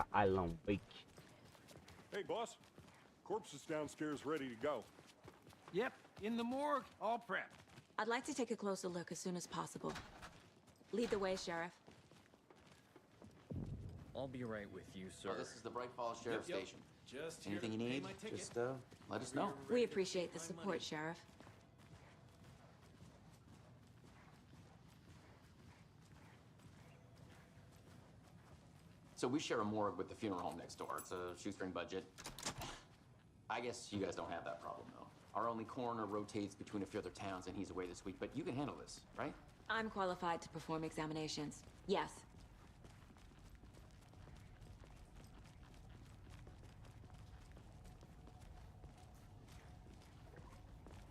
pra Alan Wake. Hey, boss. Corpse is downstairs ready to go. Yep, in the morgue, all prepped. I'd like to take a closer look as soon as possible. Lead the way, Sheriff. I'll be right with you, sir. Oh, this is the Bright Falls Sheriff Yep. Station. Just here Anything to you pay need, my ticket. just let us know. We appreciate the support, Sheriff. So we share a morgue with the funeral home next door. It's a shoestring budget. I guess you guys don't have that problem, though. Our only coroner rotates between a few other towns, and he's away this week. But you can handle this, right? I'm qualified to perform examinations. Yes.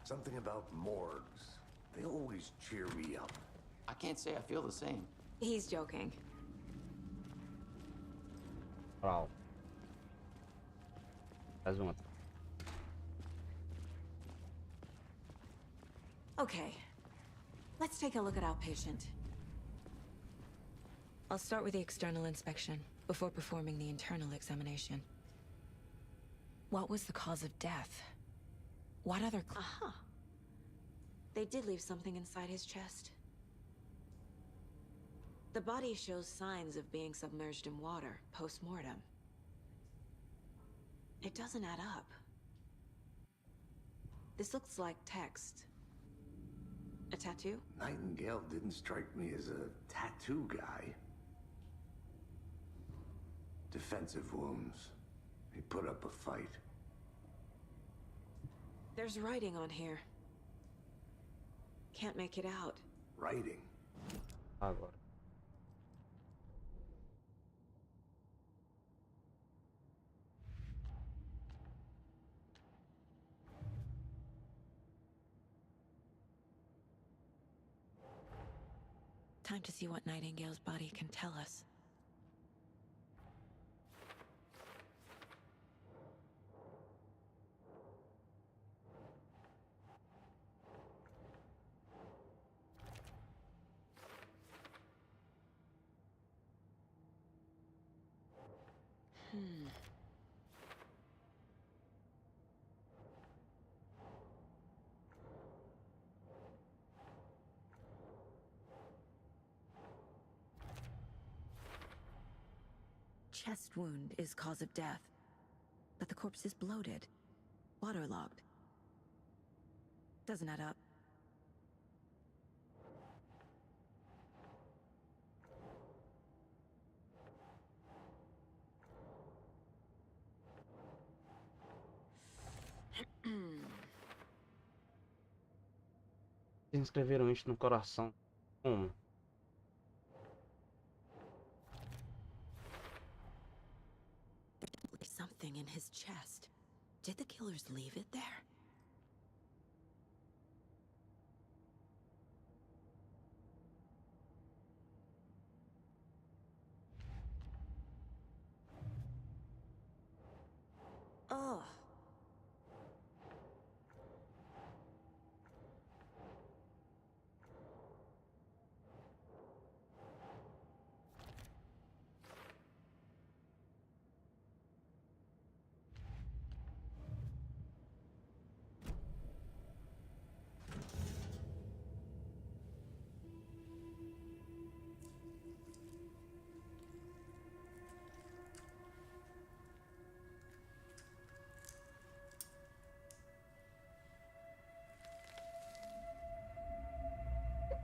Something about morgues. They always cheer me up. I can't say I feel the same. He's joking. Bravo. Mais uma. Okay. Let's take a look at our patient. I'll start with the external inspection before performing the internal examination. What was the cause of death? What other... Aha! They did leave something inside his chest. The body shows signs of being submerged in water post-mortem. It doesn't add up. This looks like text. A tattoo? Nightingale didn't strike me as a tattoo guy. Defensive wounds. He put up a fight. There's writing on here. Can't make it out. Writing. Agora. Time to see what Nightingale's body can tell us. Chest wound is cause of death, but the corpse is bloated, waterlogged. Doesn't add up. Eles escreveram isso no coração. Como? Something in his chest. Did the killers leave it there? Oh.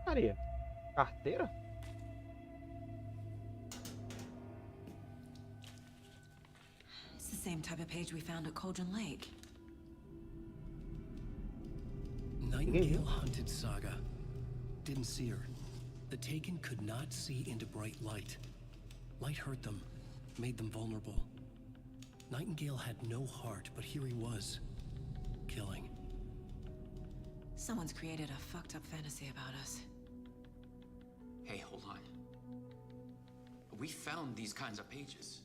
Maria. Carteira? It's the same type of page we found at Cauldron Lake. Nightingale hunted Saga. Didn't see her. The Taken could not see into bright light. Light hurt them, made them vulnerable. Nightingale had no heart, but here he was, killing. Someone's created a fucked up fantasy about us. Hey, hold on. We found these kinds of pages.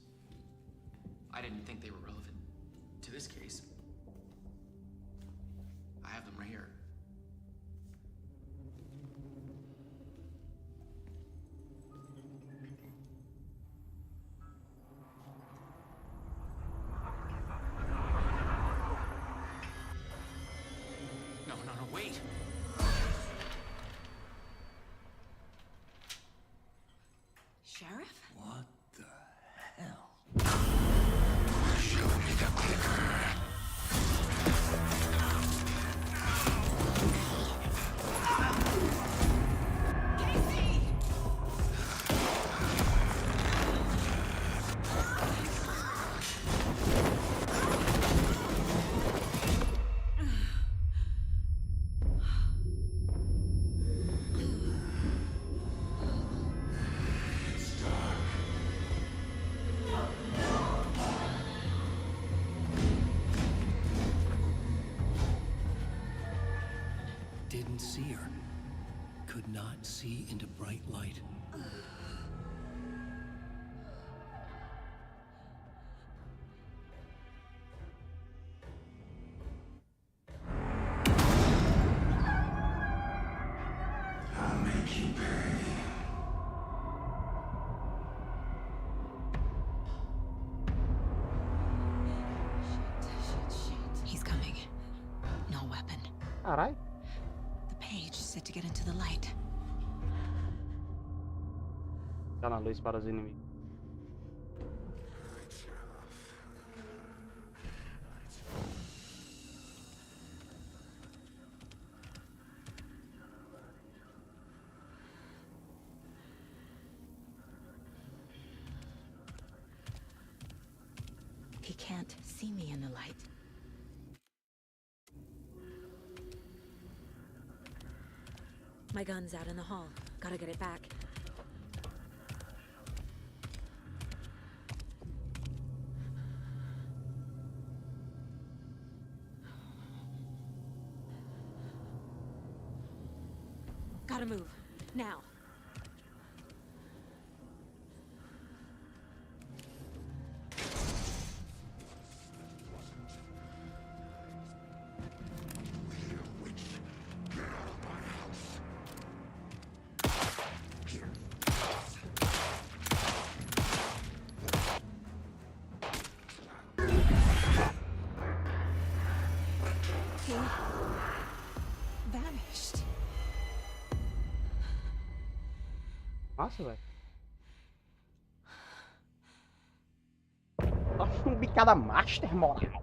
I didn't think they were relevant to this case. I have them right here. Wait. Sheriff? What the hell? Didn't see her. Could not see into bright light. I'll make you pay. He's coming. No weapon. Caralho. The page said to get into the light. Tá na luz para os inimigos. He can't see me in the light. My gun's out in the hall. Gotta get it back. Gotta move. Now. He vanished. Nossa, velho. Nossa, um bicada master, moral.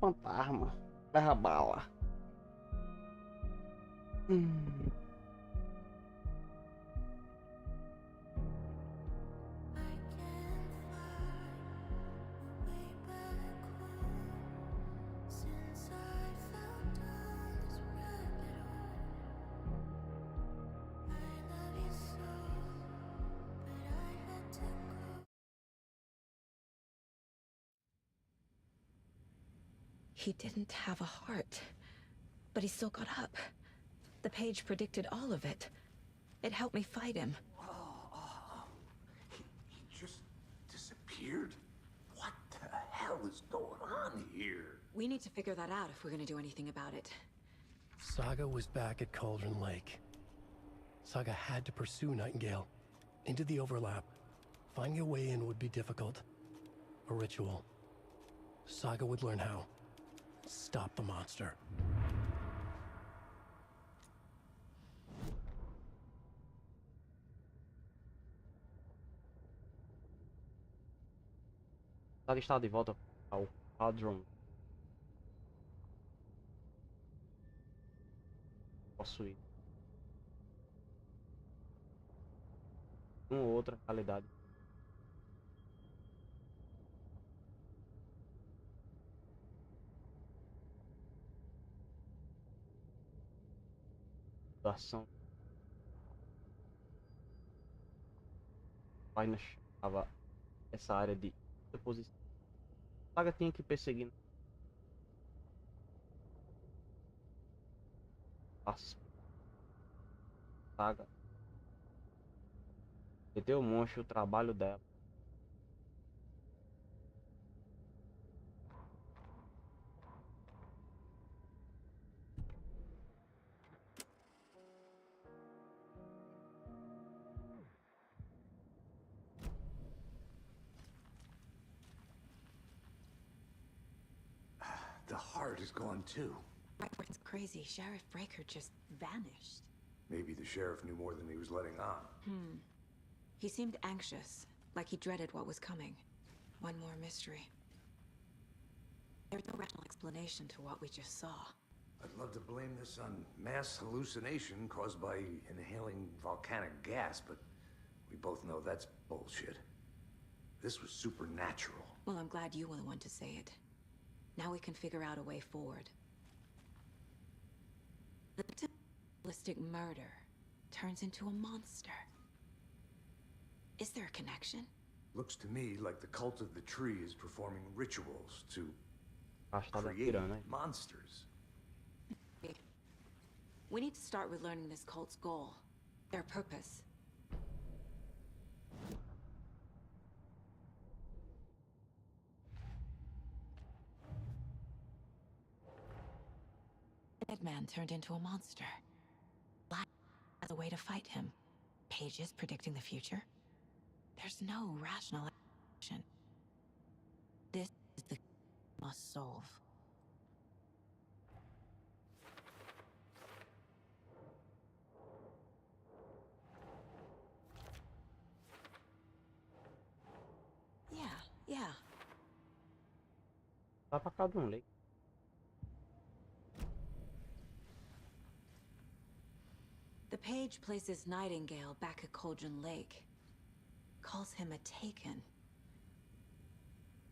Fantasma. Terra bala. He didn't have a heart, but he still got up. The page predicted all of it. It helped me fight him. He just disappeared? What the hell is going on here? We need to figure that out if we're gonna do anything about it. Saga was back at Cauldron Lake. Saga had to pursue Nightingale. Into the overlap. Finding a way in would be difficult. A ritual. Saga would learn how. Stop the monster. Saga está de volta ao Cauldron. Posso ir. Uma ou outra realidade. Ação. Vai na chave essa área de deposição. Saga tinha que perseguir. Saga. Meteu o monstro, o trabalho dela. the heart is gone too. It's crazy. Sheriff Breaker just vanished. Maybe the sheriff knew more than he was letting on. He seemed anxious, like he dreaded what was coming. One more mystery. There's no rational explanation to what we just saw. I'd love to blame this on mass hallucination caused by inhaling volcanic gas, but we both know that's bullshit. This was supernatural. Well, I'm glad you were the one to say it. Now we can figure out a way forward. The ritualistic murder turns into a monster. Is there a connection? Looks to me like the cult of the tree is performing rituals to Afastada da create piranha. monsters. We need to start with learning this cult's goal. Their purpose. Dead man turned into a monster. Life as a way to fight him. Pages predicting the future. There's no rational explanation. This is the must solve. Yeah. Dá pra cada um, Lei. The page places Nightingale back at Cauldron Lake. Calls him a Taken.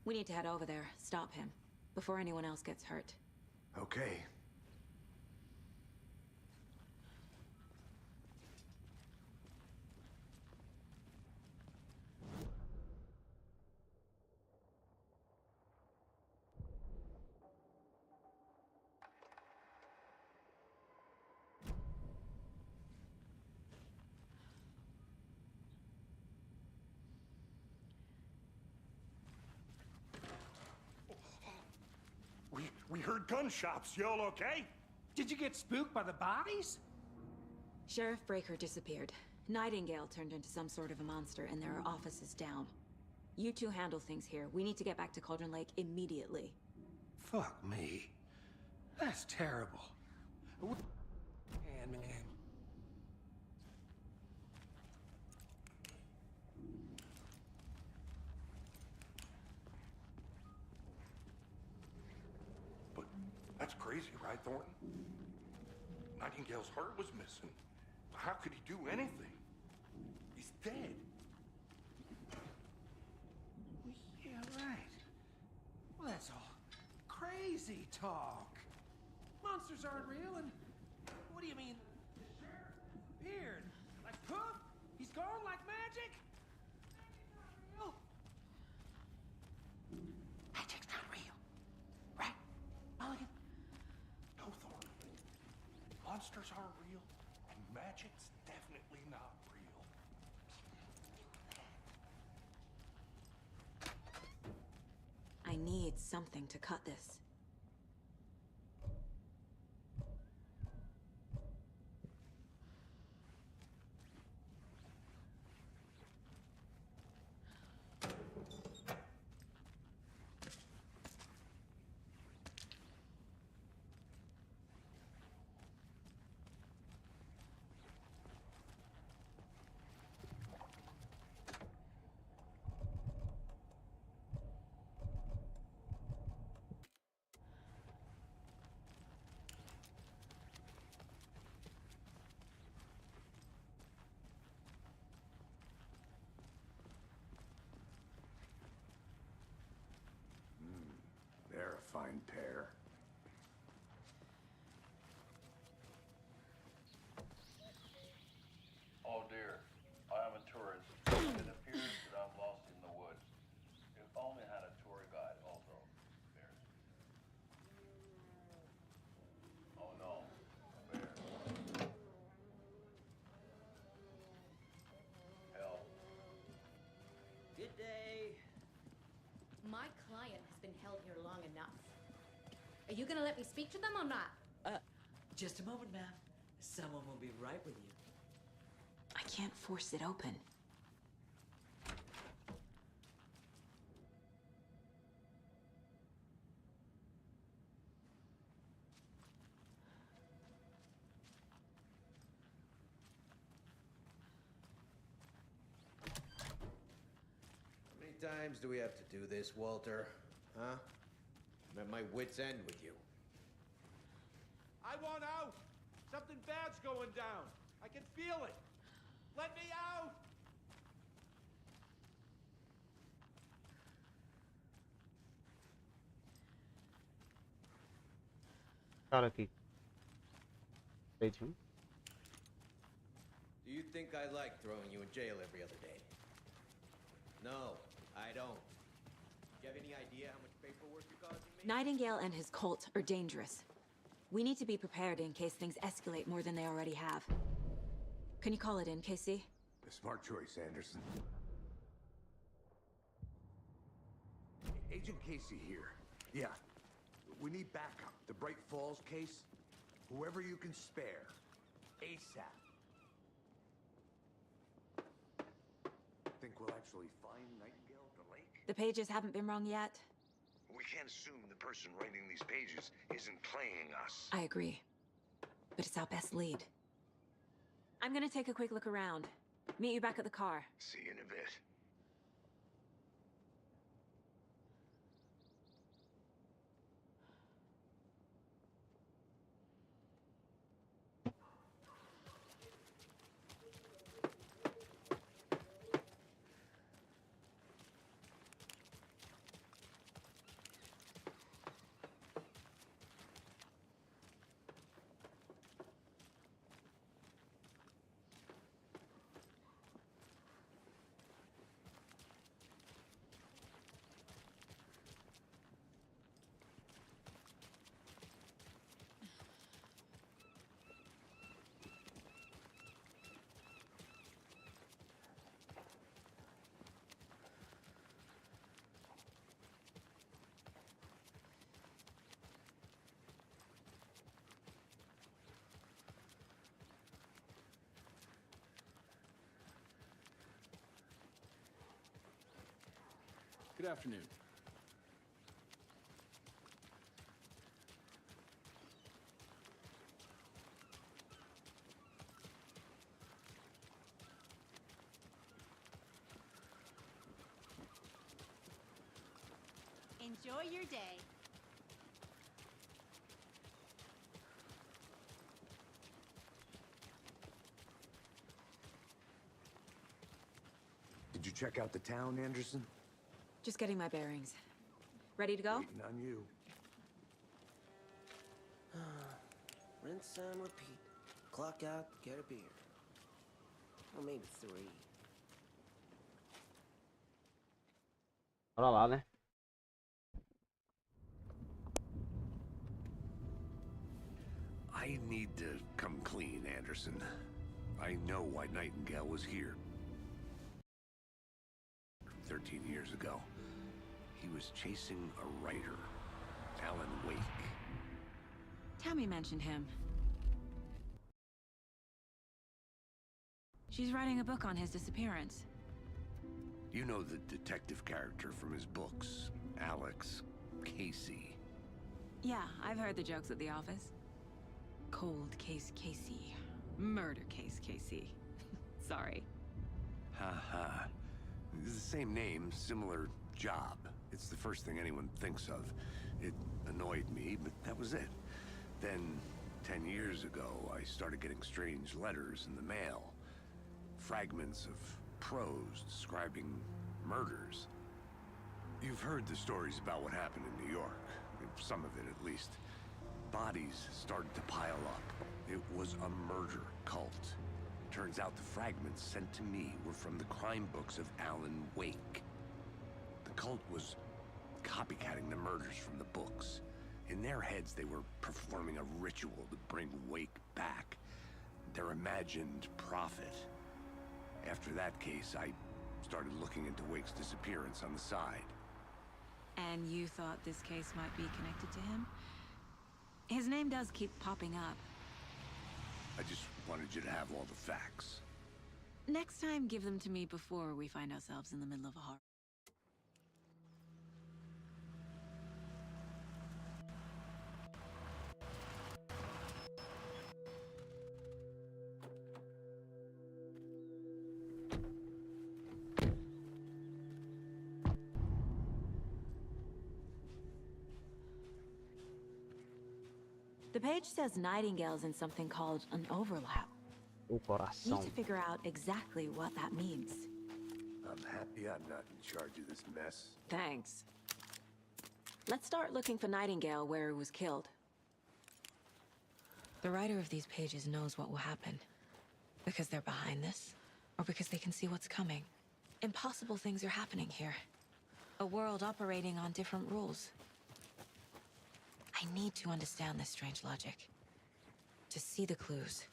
We need to head over there, stop him, before anyone else gets hurt. Okay. We heard gunshots. Y'all okay? Did you get spooked by the bodies? Sheriff Breaker disappeared. Nightingale turned into some sort of a monster, and there are offices down. You two handle things here. We need to get back to Cauldron Lake immediately. Fuck me. That's terrible. Man. But that's crazy, right, Thornton? Nightingale's heart was missing. How could he do anything? He's dead. Yeah, right. Well, that's all crazy talk. Monsters aren't real, and what do you mean? The sheriff disappeared. Like poof? He's gone like magic? Magic's not real. Magic's not real. Right? Mulligan? No, Thornton. Monsters aren't real, and magic's definitely not real. I need something to cut this. They're a fine pair. Oh dear, I am a tourist. It appears that I'm lost in the woods. If only I had a tour guide also. There. Oh no, a bear. Help. Good day. My client has been held here long enough. Are you gonna let me speak to them or not? Just a moment, ma'am. Someone will be right with you. I can't force it open. times do we have to do this, Walter? Huh? I'm at my wit's end with you. I want out! Something bad's going down. I can feel it. Let me out! Cara aqui. Feitinho. Do you think I like throwing you in jail every other day? No, I don't. Do you have any idea how much paperwork you're causing me? Nightingale and his cult are dangerous. We need to be prepared in case things escalate more than they already have. Can you call it in, Casey? A smart choice, Anderson. Agent Casey here. Yeah. We need backup. The Bright Falls case. Whoever you can spare. ASAP. Think we'll actually find Nightingale at the lake? The pages haven't been wrong yet. We can't assume the person writing these pages isn't playing us. I agree. But it's our best lead. I'm gonna take a quick look around. Meet you back at the car. See you in a bit. Good afternoon. Enjoy your day. Did you check out the town, Anderson? Just getting my bearings. Ready to go? Waiting on you. Rinse and repeat. Clock out, get a beer. Or maybe 3. Bora lá, né? I need to come clean, Anderson. I know why Nightingale was here 13 years ago. He was chasing a writer, Alan Wake. Tammy mentioned him. She's writing a book on his disappearance. You know the detective character from his books, Alex Casey. Yeah, I've heard the jokes at the office. Cold case Casey. Murder case Casey. Sorry. Ha ha. It's the same name, similar job. It's the first thing anyone thinks of. It annoyed me, but that was it. Then, 10 years ago, I started getting strange letters in the mail. Fragments of prose describing murders. You've heard the stories about what happened in New York. Some of it, at least. Bodies started to pile up. It was a murder cult. Turns out the fragments sent to me were from the crime books of Alan Wake. The cult was copycatting the murders from the books. In their heads, they were performing a ritual to bring Wake back. Their imagined prophet. After that case, I started looking into Wake's disappearance on the side. And you thought this case might be connected to him? His name does keep popping up. I just wanted you to have all the facts. Next time, give them to me before we find ourselves in the middle of a horror. The page says Nightingale's in something called an overlap. O Need coração. to figure out exactly what that means. I'm happy I'm not in charge of this mess. Thanks. Let's start looking for Nightingale where he was killed. The writer of these pages knows what will happen. Because they're behind this, or because they can see what's coming. Impossible things are happening here. A world operating on different rules. I need to understand this strange logic. To see the clues.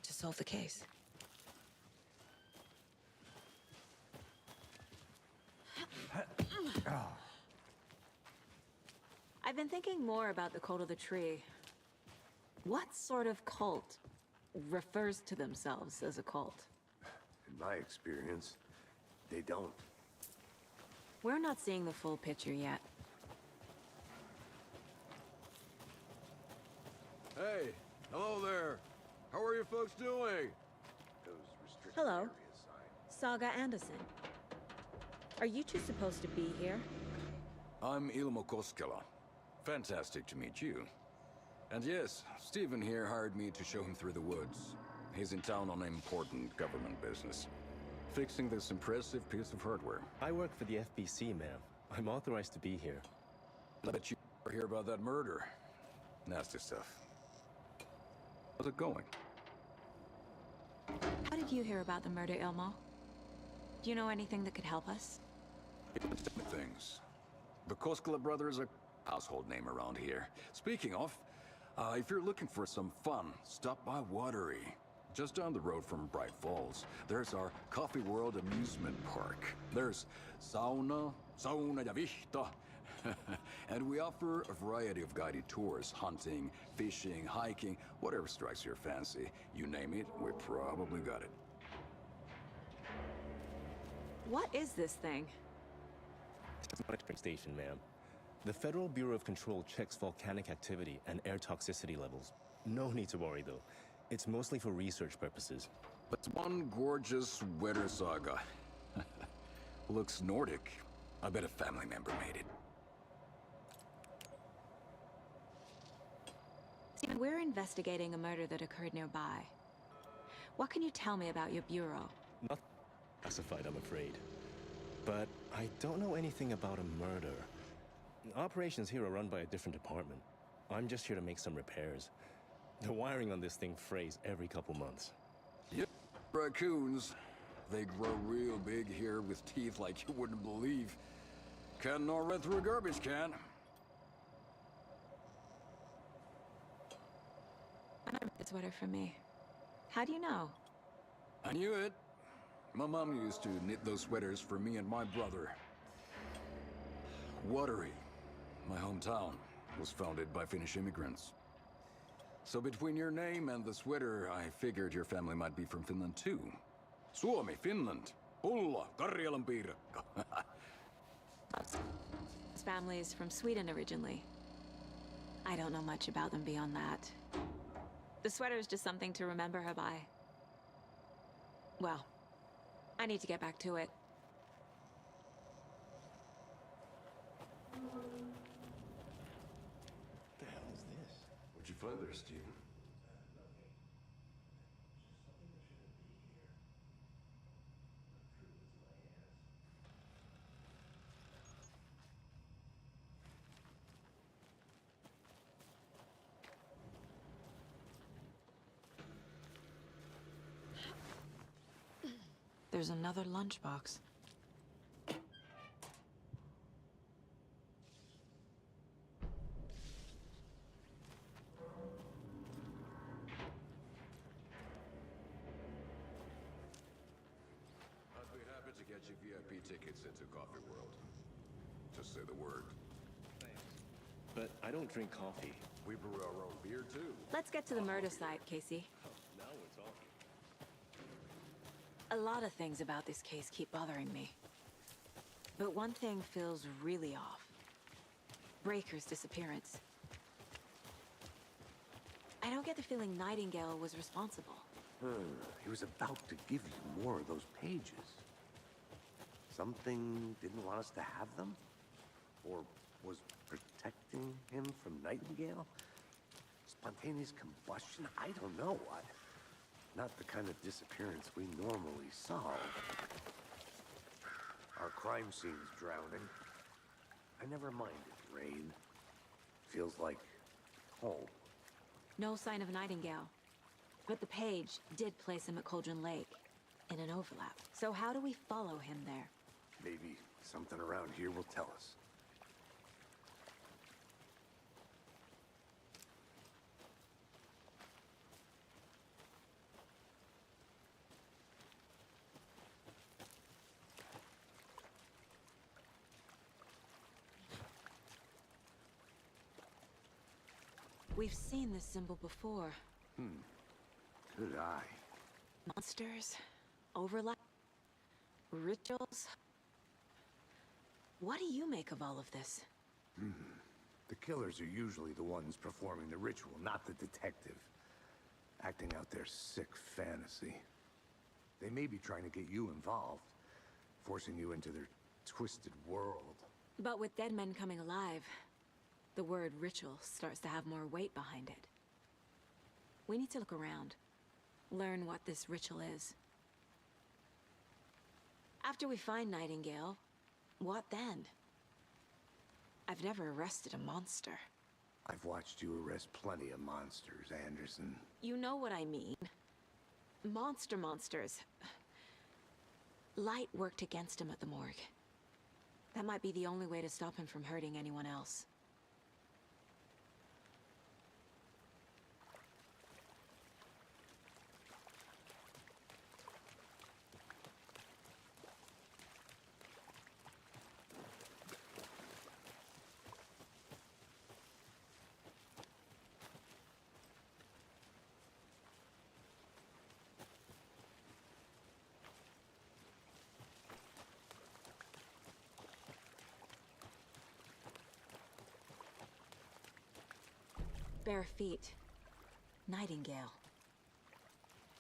To solve the case. I've been thinking more about the cult of the tree. What sort of cult refers to themselves as a cult? In my experience, they don't. We're not seeing the full picture yet. Hey, hello there. How are you folks doing? Those restricted Hello. area signs. Saga Anderson. Are you two supposed to be here? I'm Ilmo Koskela. Fantastic to meet you. And yes, Stephen here hired me to show him through the woods. He's in town on important government business. Fixing this impressive piece of hardware. I work for the FBC, ma'am. I'm authorized to be here. I bet you hear about that murder. Nasty stuff. How's it going? How did you hear about the murder, Ilmo? Do you know anything that could help us? Things. The Koskela brothers are a household name around here. Speaking of, if you're looking for some fun, stop by Watery. Just down the road from Bright Falls, there's our Coffee World amusement park. There's sauna ja vihta. And we offer a variety of guided tours, hunting, fishing, hiking, whatever strikes your fancy. You name it, we probably got it. What is this thing? It's a monitoring station, ma'am. The Federal Bureau of Control checks volcanic activity and air toxicity levels. No need to worry, though. It's mostly for research purposes. That's one gorgeous weather saga. Looks Nordic. I bet a family member made it. Stephen, we're investigating a murder that occurred nearby. What can you tell me about your bureau? Not classified, I'm afraid. But I don't know anything about a murder. Operations here are run by a different department. I'm just here to make some repairs. The wiring on this thing frays every couple months. Yep, raccoons. They grow real big here with teeth like you wouldn't believe. Can't gnaw right through a garbage can. Another sweater for me. How do you know? I knew it. My mom used to knit those sweaters for me and my brother. Watery, my hometown, was founded by Finnish immigrants. So between your name and the sweater, I figured your family might be from Finland too. Suomi, Finland. Pulla, Karjalan piirakka. His family is from Sweden originally. I don't know much about them beyond that. The sweater is just something to remember her by. Well, I need to get back to it. What the hell is this? What'd you find there, Stephen? There's another lunchbox. I'd be happy to get you VIP tickets into Coffee World. Just say the word. Thanks. But I don't drink coffee. We brew our own beer too. Let's get to the murder site, Casey. Oh, now we're talking. A lot of things about this case keep bothering me. But one thing feels really off. Breaker's disappearance. I don't get the feeling Nightingale was responsible. He was about to give you more of those pages. Something didn't want us to have them? Or was protecting him from Nightingale? Spontaneous combustion? I don't know. Not the kind of disappearance we normally solve. Our crime scene's drowning. I never minded rain. Feels like home. No sign of Nightingale. But the page did place him at Cauldron Lake, in an overlap. So how do we follow him there? Maybe something around here will tell us. We've seen this symbol before. Good eye. Monsters, overlap, rituals. What do you make of all of this? The killers are usually the ones performing the ritual, not the detective. Acting out their sick fantasy. They may be trying to get you involved, forcing you into their twisted world. But with dead men coming alive, the word ritual starts to have more weight behind it. We need to look around, learn what this ritual is. After we find Nightingale, what then? I've never arrested a monster. I've watched you arrest plenty of monsters, Anderson. You know what I mean. Monsters. Light worked against him at the morgue. That might be the only way to stop him from hurting anyone else. Bare feet. Nightingale.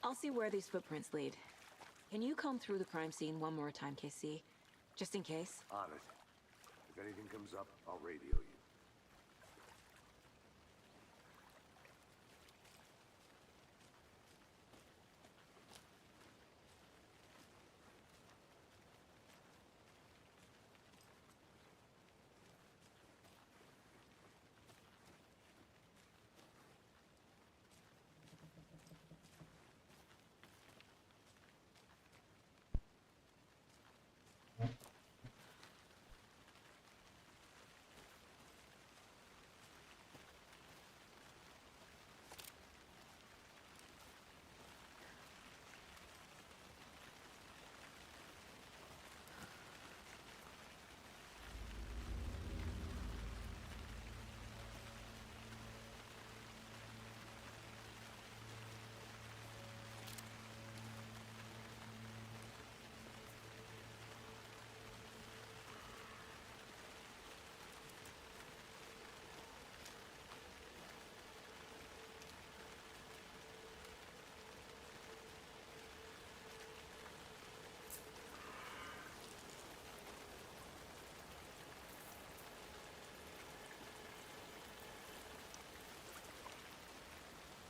I'll see where these footprints lead. Can you comb through the crime scene one more time, KC? Just in case? On it. If anything comes up, I'll radio you.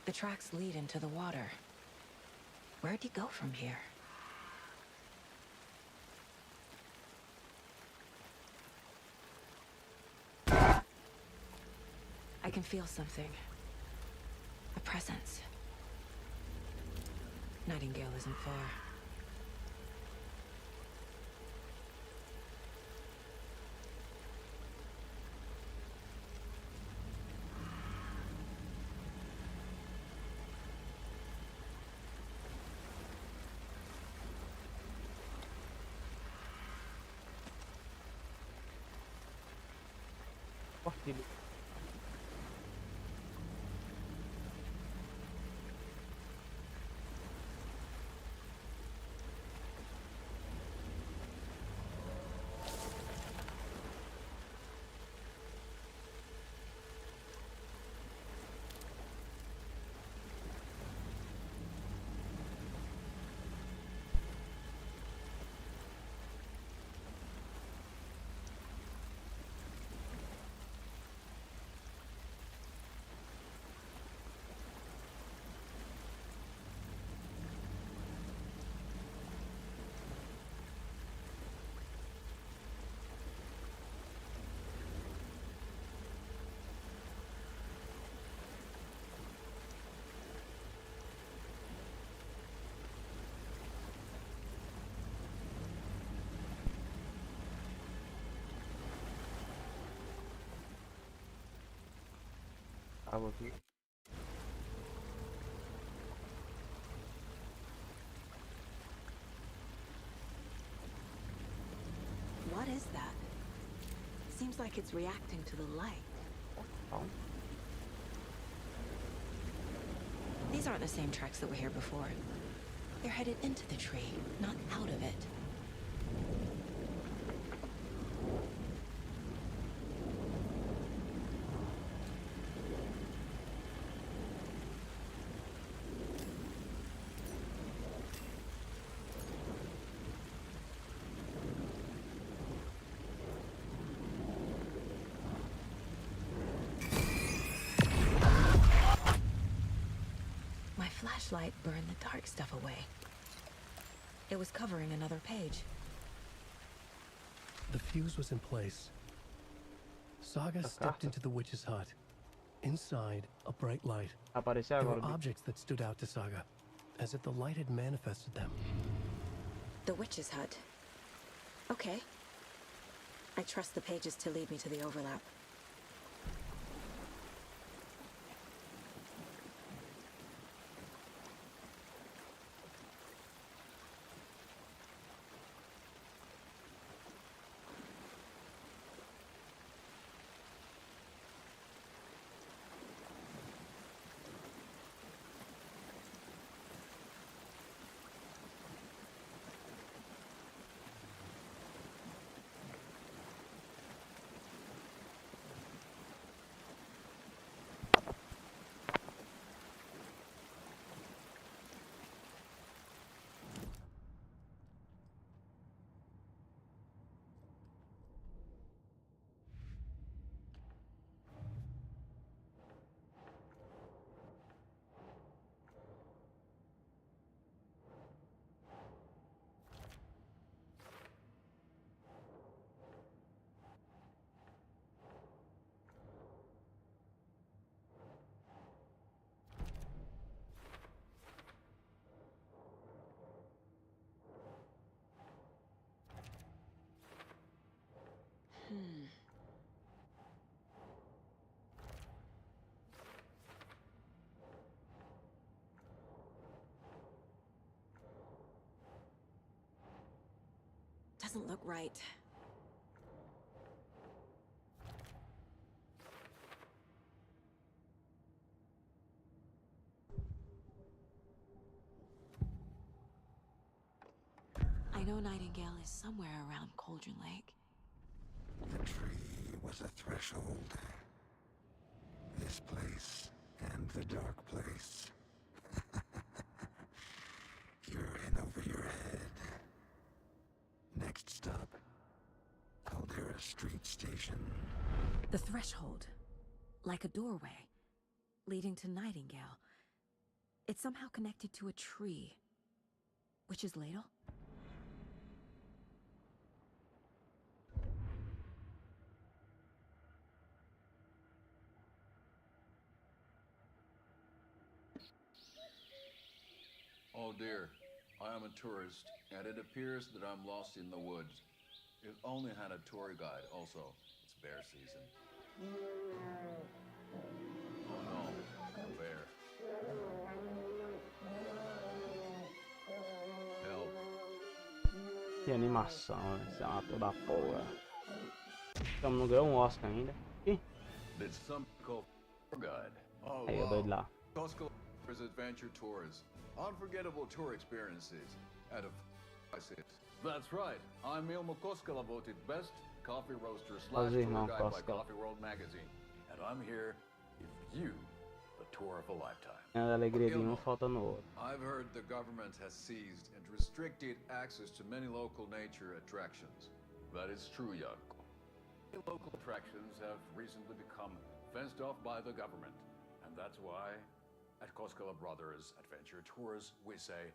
The tracks lead into the water. Where'd he go from here? I can feel something. A presence. Nightingale isn't far. Partilha. Água aqui. What is that? Seems like it's reacting to the light. Oh. These aren't the same tracks that were here before. They're headed into the tree, not out of it. My flashlight burned the dark stuff away. It was covering another page. The fuse was in place. Saga stepped into the witch's hut. Inside, a bright light. There were objects that stood out to Saga, as if the light had manifested them. The witch's hut. Okay. I trust the pages to lead me to the overlap. Doesn't look right. I know Nightingale is somewhere around Cauldron Lake. The tree was a threshold. This place and the dark place. You're in over your head. Next stop, Caldera Street Station. The threshold. Like a doorway. Leading to Nightingale. It's somehow connected to a tree. Witch's ladle? Oh dear, I am a tourist, and it appears that I'm lost in the woods. If only had a tour guide also. It's bear season. Oh no, a bear. Help. Que animação, esse ator da porra. Então não ganhou um Oscar ainda. Ih. Did some call tour guide? Oh Aí, o doido lá. Costco's Adventure Tours. Unforgettable tour experiences at a prices. That's right. I'm Ilmo Koskela, voted best coffee roaster slash tour guide by Coffee World magazine. And I'm here to give you the tour of a lifetime. A alegria de um falta no outro. I've heard the government has seized and restricted access to many local nature attractions. That is true, Janko. Local attractions have recently become fenced off by the government. And that's why at Koskela Brothers Adventure Tours, we say,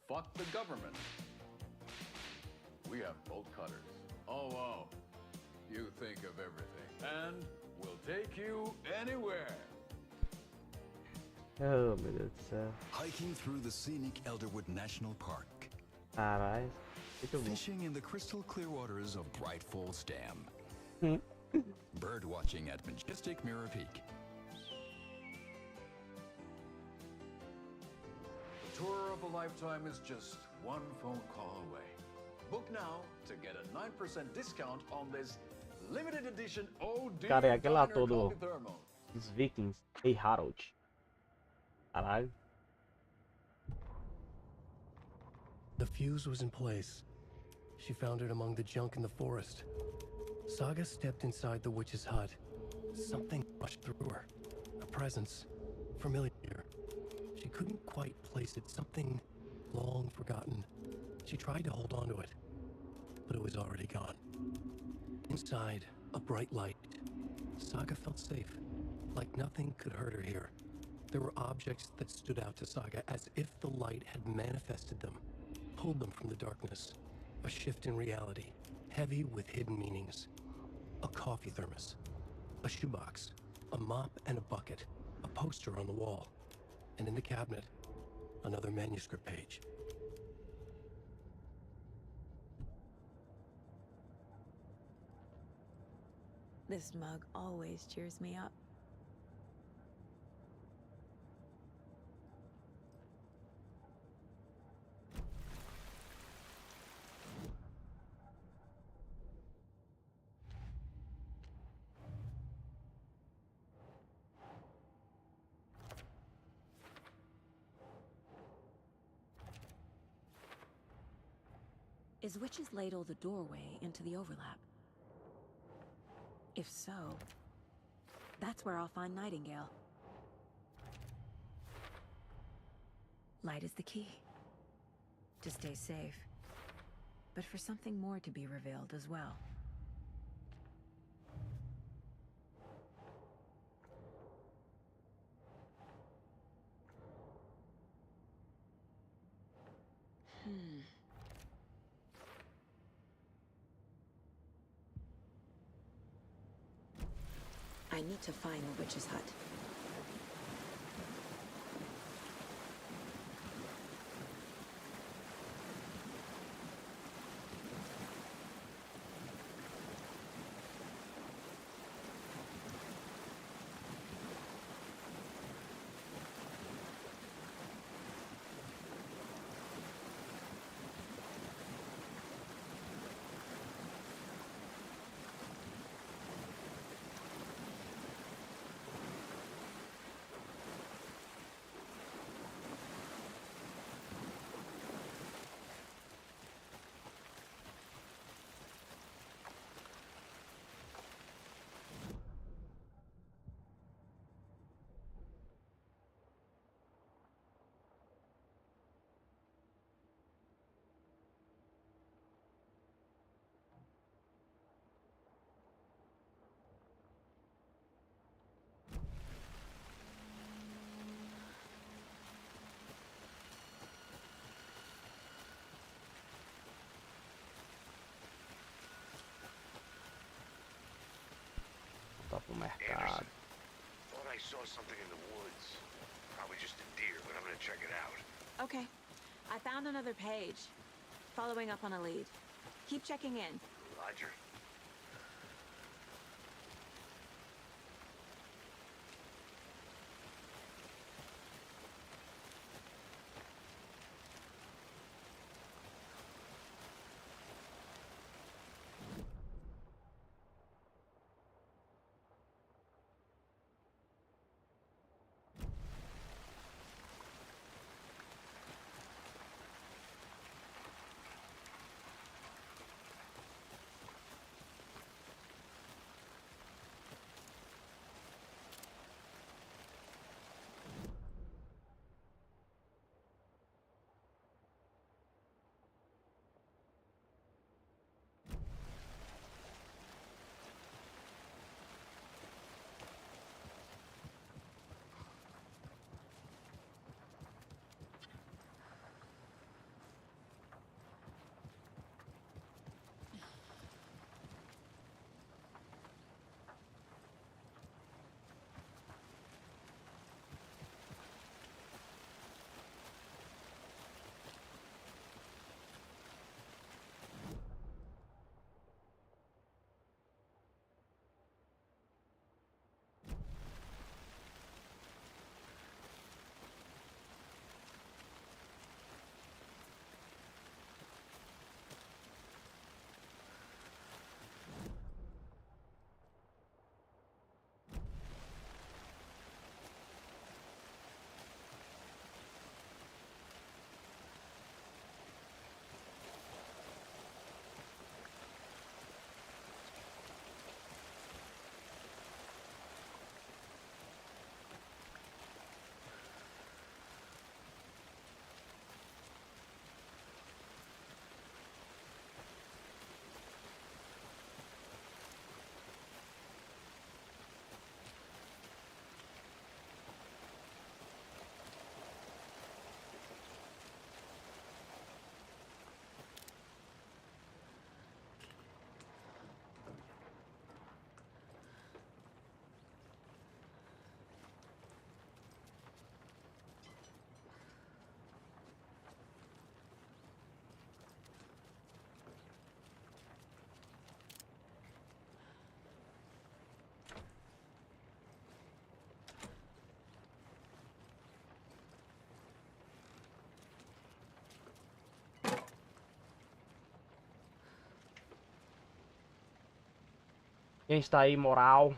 fuck the government. We have bolt cutters. Oh, wow. You think of everything. And we'll take you anywhere. Oh, meu Deus do céu. Hiking through the scenic Elderwood National Park. Caralho. Fishing in the crystal clear waters of Bright Falls Dam. Bird watching at majestic Mirror Peak. tour of a lifetime is just one phone call away. Book now to get a 9% discount on this limited edition OD Cara, é aquele Diner ator do Coffee Thermal. dos Vikings, Hey Harold. Caralho. The fuse was in place. She found it among the junk in the forest. Saga stepped inside the witch's hut. Something rushed through her. A presence. Familiar. She couldn't quite place it. Something long forgotten. She tried to hold on to it, but it was already gone. Inside, a bright light. Saga felt safe, like nothing could hurt her here. There were objects that stood out to Saga as if the light had manifested them, pulled them from the darkness. A shift in reality, heavy with hidden meanings. A coffee thermos, a shoebox, a mop and a bucket, a poster on the wall, and in the cabinet, another manuscript page. This mug always cheers me up. Is Witch's Ladle the doorway into the overlap? If so, that's where I'll find Nightingale. Light is the key. To stay safe, but for something more to be revealed as well. I need to find the witch's hut. Tá pro mercado. Anderson, thought I saw something in the woods. Probably just a deer, but I'm gonna check it out. Okay. I found another page. Following up on a lead. Keep checking in. Roger. Quem está aí, moral?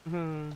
Hmm.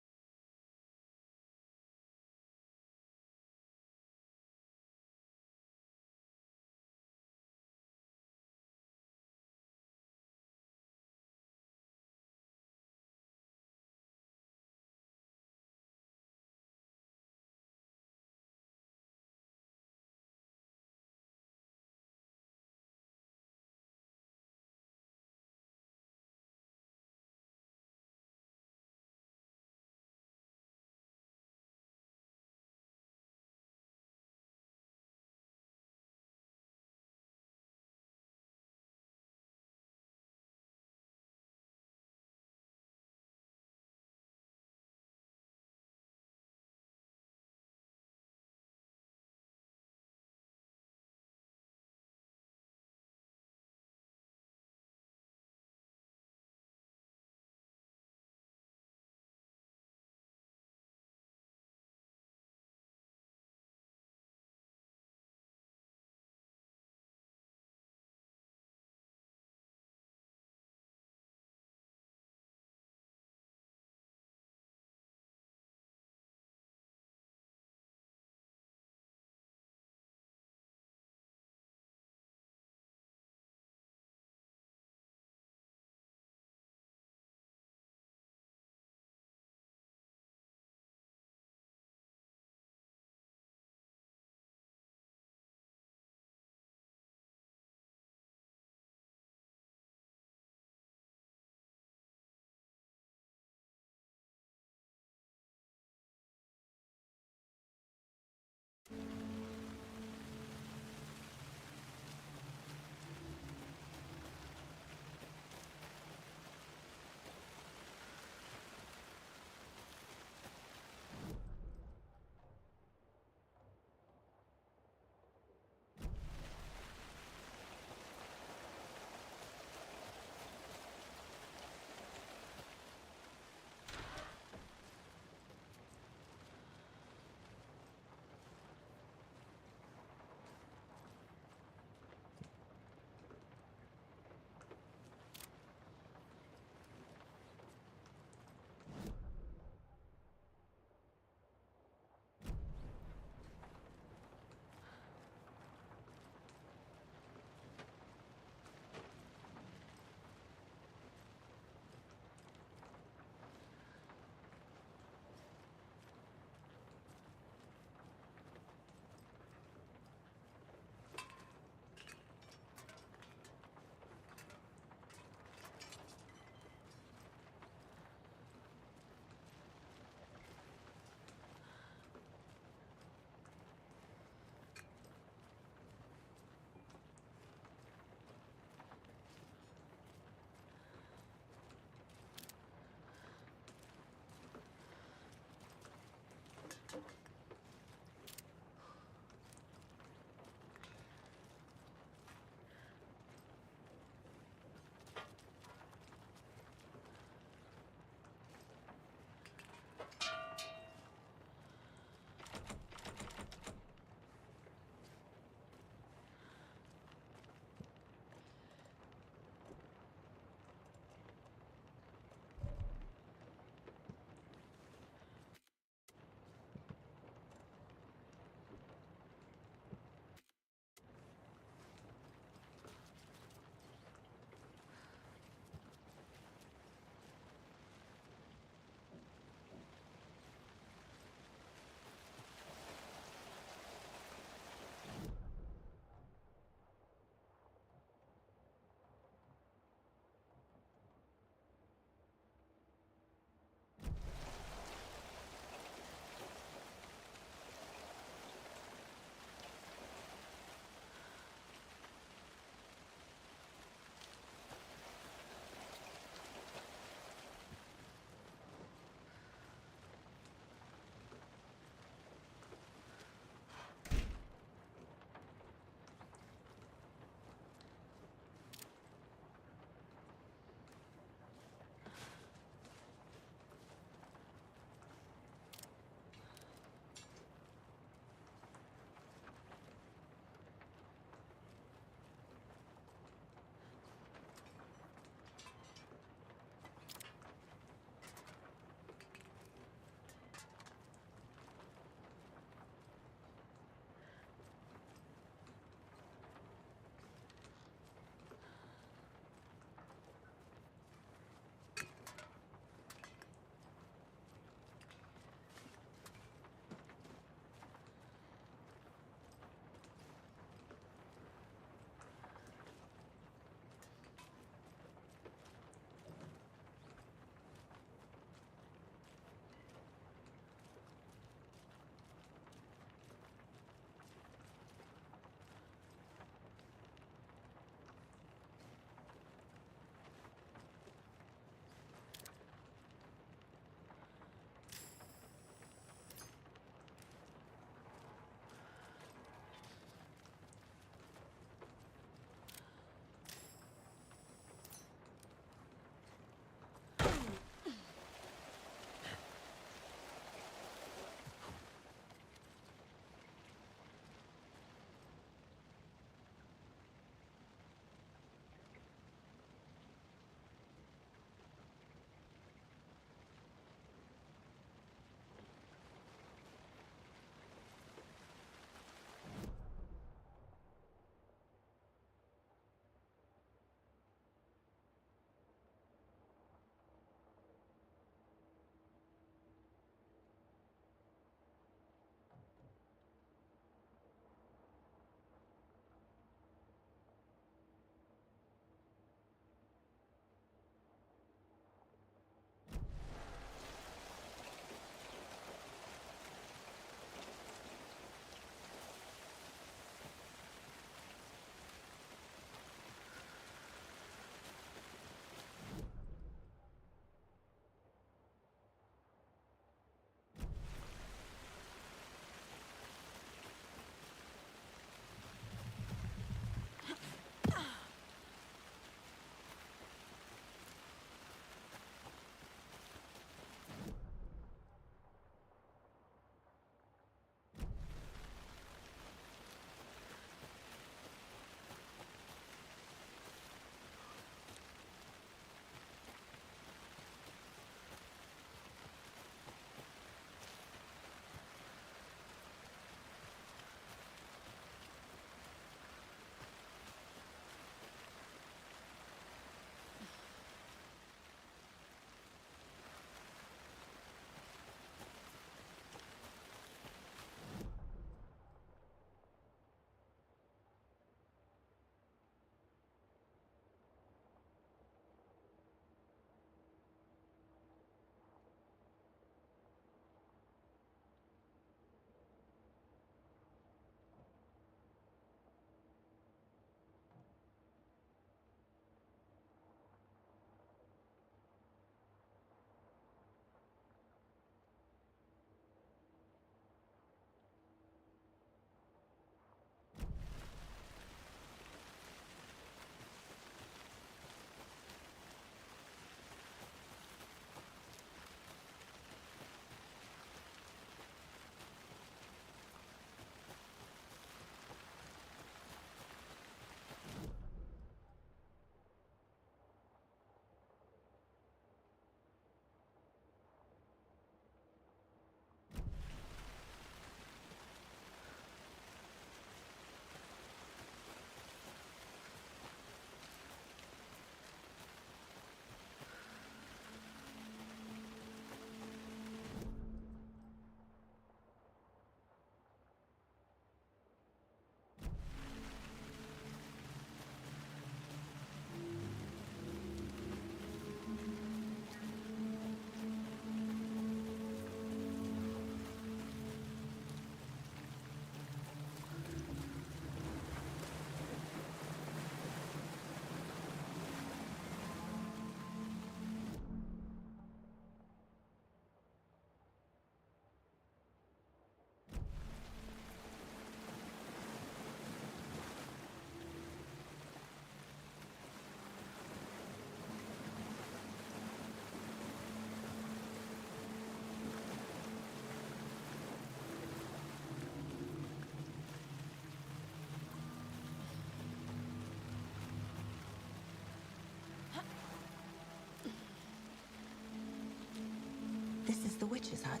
the witch's hut.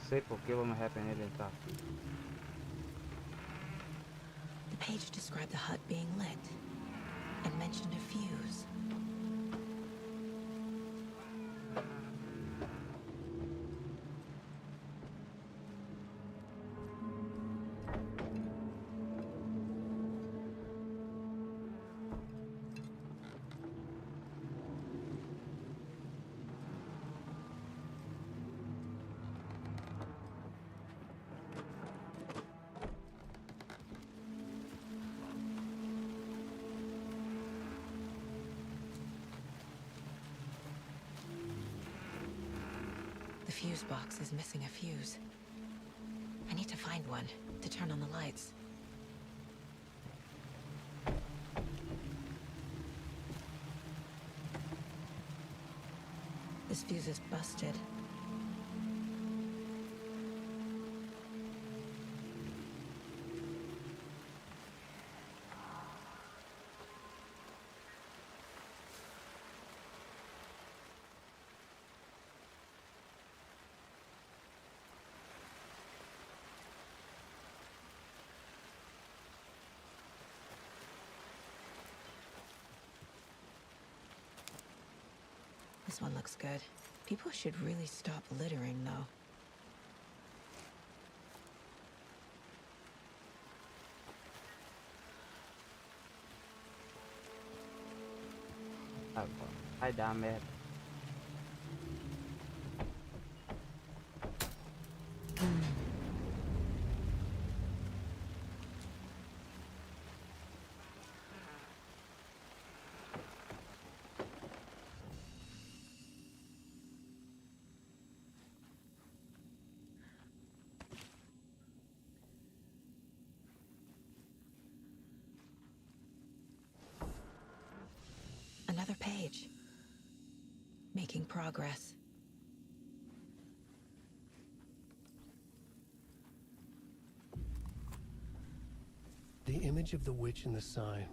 Sei porque eu vou me arrepender de entrar aqui. The page described the hut being lit and mentioned a fuse. The fuse box is missing a fuse. I need to find one to turn on the lights. This fuse is busted. This one looks good. People should really stop littering, though. Vai dar merda. Another page. Making progress. The image of the witch in the sign